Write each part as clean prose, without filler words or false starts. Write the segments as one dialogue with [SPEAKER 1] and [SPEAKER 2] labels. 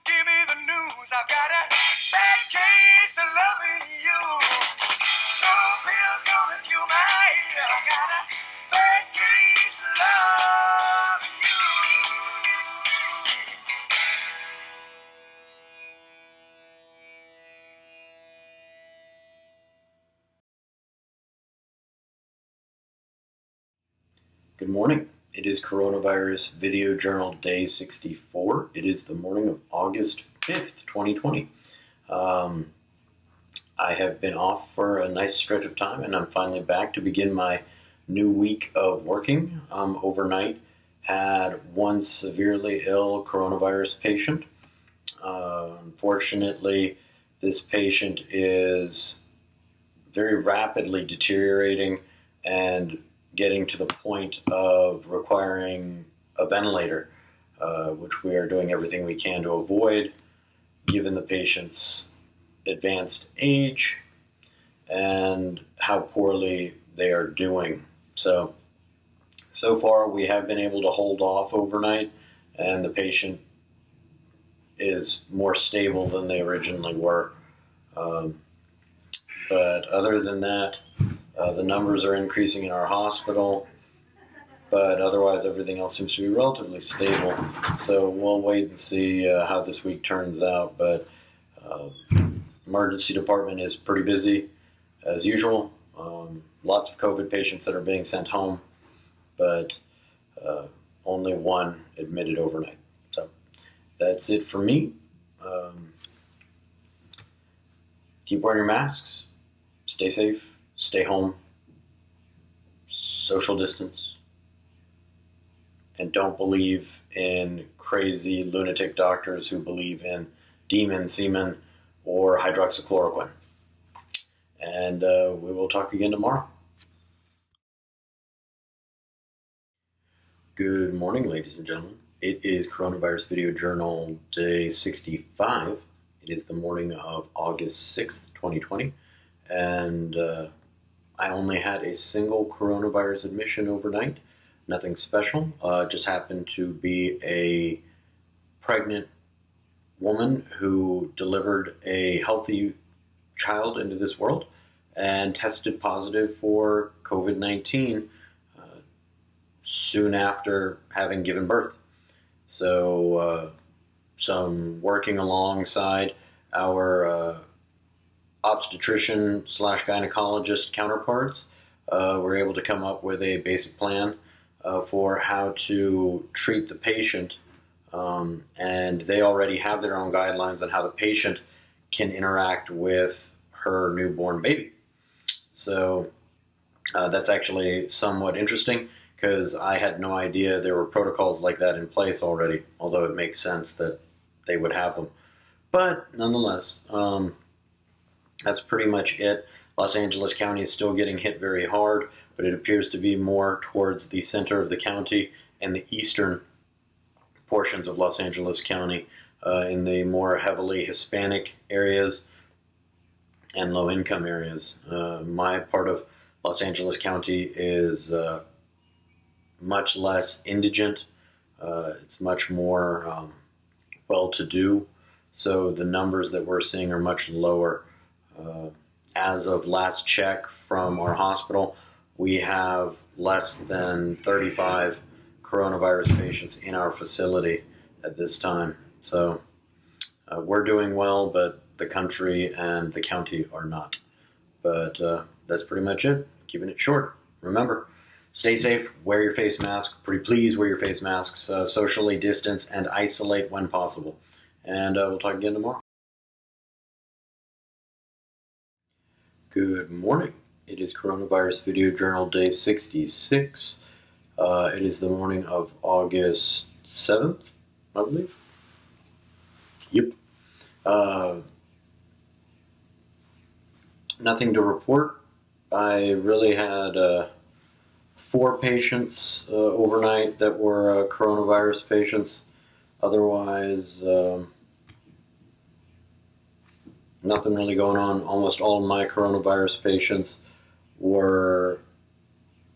[SPEAKER 1] Give me the news. I've got a bad case of loving you. No pills gonna cure my head. I've got a bad case of loving you.
[SPEAKER 2] Good morning. It is Coronavirus Video Journal Day 64. It is the morning of August 5th, 2020. I have been off for a nice stretch of time, and I'm finally back to begin my new week of working. Overnight, had one severely ill coronavirus patient. Unfortunately, this patient is very rapidly deteriorating and getting to the point of requiring a ventilator, which we are doing everything we can to avoid, given the patient's advanced age and how poorly they are doing. So far we have been able to hold off overnight, and the patient is more stable than they originally were. But other than that, the numbers are increasing in our hospital, but otherwise everything else seems to be relatively stable. So we'll wait and see how this week turns out. But emergency department is pretty busy as usual. Lots of COVID patients that are being sent home, but only one admitted overnight. So that's it for me. Keep wearing your masks. Stay safe. Stay home, social distance, and don't believe in crazy lunatic doctors who believe in demon semen or hydroxychloroquine. And we will talk again tomorrow. Good morning, ladies and gentlemen. It is Coronavirus Video Journal Day 65. It is the morning of August 6th, 2020. And I only had a single coronavirus admission overnight. Nothing special. Just happened to be a pregnant woman who delivered a healthy child into this world and tested positive for COVID-19 soon after having given birth. So some working alongside our obstetrician / gynecologist counterparts were able to come up with a basic plan for how to treat the patient, and they already have their own guidelines on how the patient can interact with her newborn baby. So that's actually somewhat interesting, because I had no idea there were protocols like that in place already, although it makes sense that they would have them. But nonetheless, that's pretty much it. Los Angeles County is still getting hit very hard, but it appears to be more towards the center of the county and the eastern portions of Los Angeles County, in the more heavily Hispanic areas and low-income areas. My part of Los Angeles County is much less indigent. It's much more well-to-do, so the numbers that we're seeing are much lower. As of last check from our hospital, we have less than 35 coronavirus patients in our facility at this time. So we're doing well, but the country and the county are not. But that's pretty much it. Keeping it short. Remember, stay safe, wear your face mask. Pretty please wear your face masks, socially distance, and isolate when possible. And we'll talk again tomorrow. Good morning. It is Coronavirus Video Journal Day 66. It is the morning of August 7th, I believe. Yep. Nothing to report. I really had 4 patients overnight that were coronavirus patients. Otherwise, nothing really going on. Almost all of my coronavirus patients were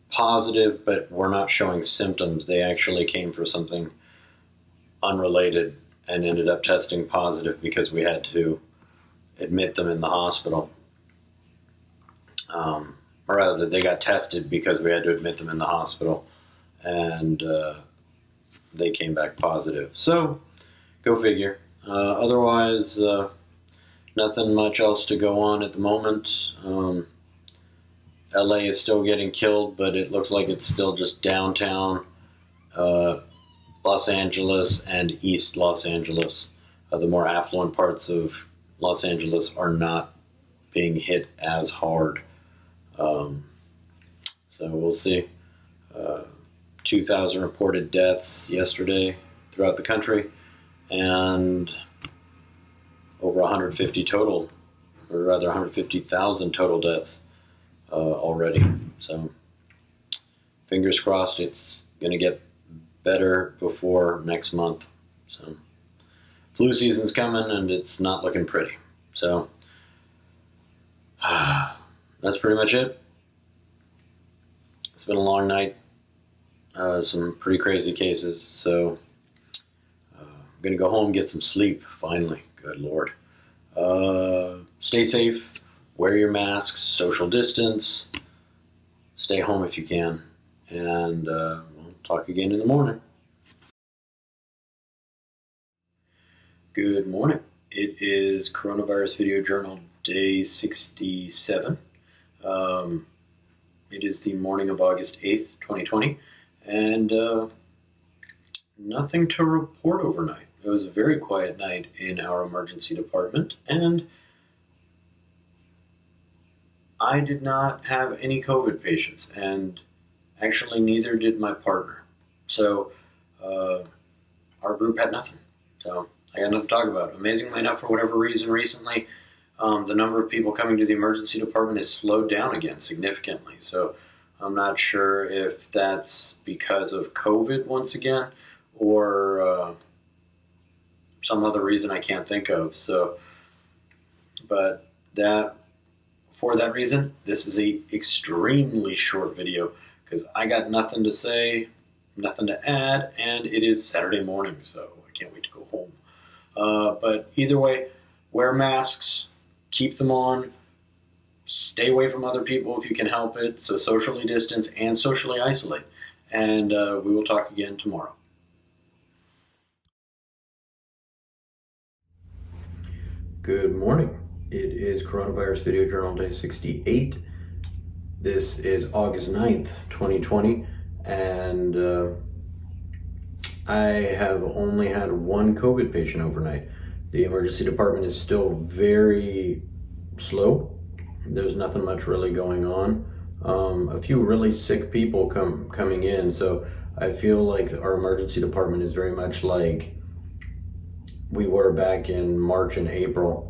[SPEAKER 2] positive, but were not showing symptoms. They actually came for something unrelated and ended up testing positive because we had to admit them in the hospital. Or rather, they got tested because we had to admit them in the hospital, and they came back positive. So, go figure. Otherwise, nothing much else to go on at the moment. LA is still getting killed, but it looks like it's still just downtown Los Angeles and East Los Angeles. The more affluent parts of Los Angeles are not being hit as hard. So we'll see. 2,000 reported deaths yesterday throughout the country, and over 150 total, or rather 150,000 total deaths already. So fingers crossed it's going to get better before next month. So flu season's coming and it's not looking pretty. So that's pretty much it. It's been a long night. Some pretty crazy cases. So I'm going to go home and get some sleep finally. Good Lord. Stay safe. Wear your masks. Social distance. Stay home if you can. And we'll talk again in the morning. Good morning. It is Coronavirus Video Journal Day 67. It is the morning of August 8th, 2020, and nothing to report overnight. It was a very quiet night in our emergency department, and I did not have any COVID patients, and actually neither did my partner. So our group had nothing. So I got nothing to talk about. Amazingly enough, for whatever reason recently, the number of people coming to the emergency department has slowed down again significantly. So I'm not sure if that's because of COVID once again, or some other reason I can't think of. So, but for that reason, this is a extremely short video because I got nothing to say, nothing to add, and it is Saturday morning, so I can't wait to go home. But either way, wear masks, keep them on, stay away from other people if you can help it, so socially distance and socially isolate. And we will talk again tomorrow. Good morning. It is Coronavirus Video Journal Day 68. This is August 9th, 2020, and I have only had one COVID patient overnight. The emergency department is still very slow. There's nothing much really going on. A few really sick people coming in, so I feel like our emergency department is very much like we were back in March and April,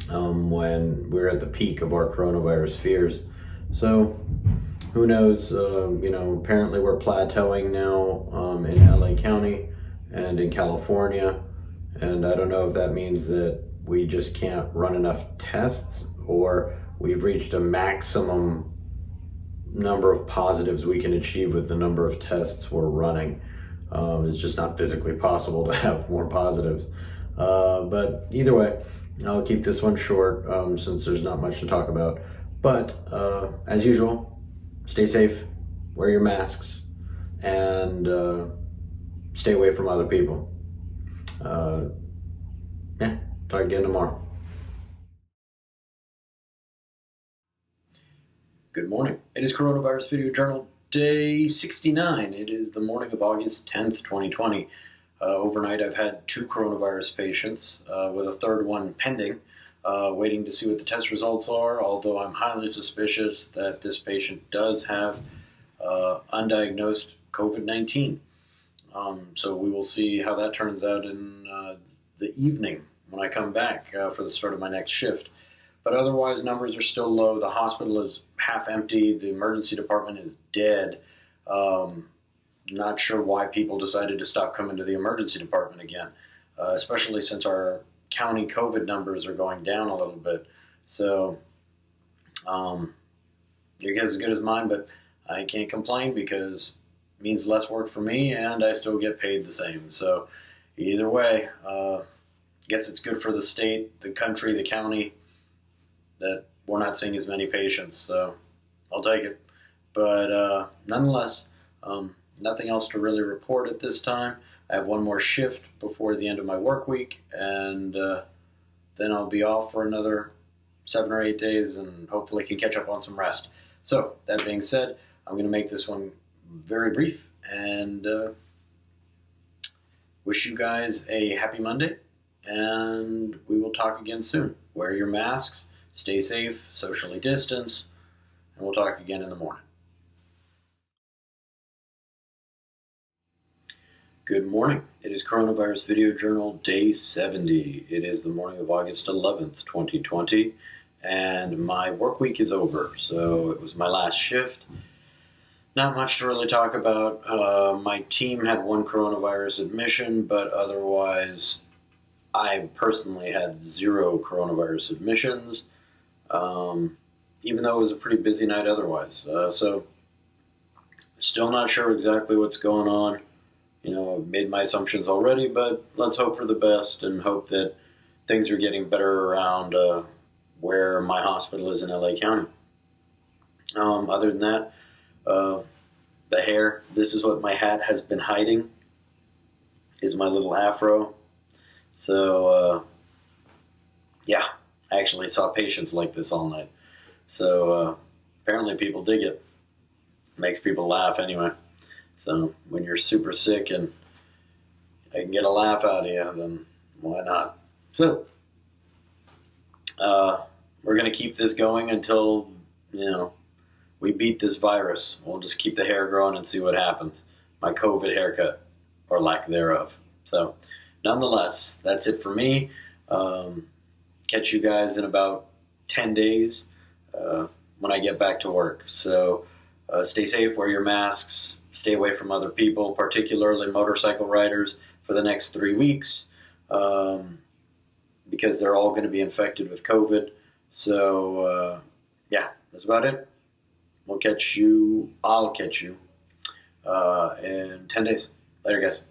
[SPEAKER 2] when we were at the peak of our coronavirus fears. So who knows? Apparently we're plateauing now in LA County and in California, and I don't know if that means that we just can't run enough tests, or we've reached a maximum number of positives we can achieve with the number of tests we're running. It's just not physically possible to have more positives. But either way, I'll keep this one short since there's not much to talk about. But as usual, stay safe, wear your masks, and stay away from other people. Talk again tomorrow. Good morning. It is Coronavirus Video Journal Day 69. It is the morning of August 10th, 2020. Overnight I've had 2 coronavirus patients, with a third one pending, waiting to see what the test results are, although I'm highly suspicious that this patient does have undiagnosed COVID-19. So we will see how that turns out in the evening when I come back for the start of my next shift. But otherwise, numbers are still low. The hospital is half empty. The emergency department is dead. Not sure why people decided to stop coming to the emergency department again, especially since our county COVID numbers are going down a little bit. So your guess is as good as mine, but I can't complain because it means less work for me and I still get paid the same. So either way, I guess it's good for the state, the country, the county that we're not seeing as many patients. So I'll take it. But nonetheless, nothing else to really report at this time. I have one more shift before the end of my work week, and then I'll be off for another 7 or 8 days, and hopefully can catch up on some rest. So that being said, I'm going to make this one very brief and wish you guys a happy Monday, and we will talk again soon. Wear your masks, stay safe, socially distance, and we'll talk again in the morning. Good morning. It is Coronavirus Video Journal Day 70. It is the morning of August 11th, 2020, and my work week is over, so it was my last shift. Not much to really talk about. My team had one coronavirus admission, but otherwise, I personally had 0 coronavirus admissions, even though it was a pretty busy night otherwise. So, still not sure exactly what's going on. I've made my assumptions already, but let's hope for the best and hope that things are getting better around where my hospital is in LA County. Other than that, the hair, this is what my hat has been hiding, is my little afro. So, yeah, I actually saw patients like this all night. So, apparently people dig it. Makes people laugh anyway. So when you're super sick and I can get a laugh out of you, then why not? So we're going to keep this going until, we beat this virus. We'll just keep the hair growing and see what happens. My COVID haircut, or lack thereof. So nonetheless, that's it for me. Catch you guys in about 10 days when I get back to work. So stay safe, wear your masks. Stay away from other people, particularly motorcycle riders, for the next 3 weeks because they're all going to be infected with COVID. So, yeah, that's about it. I'll catch you in 10 days. Later, guys.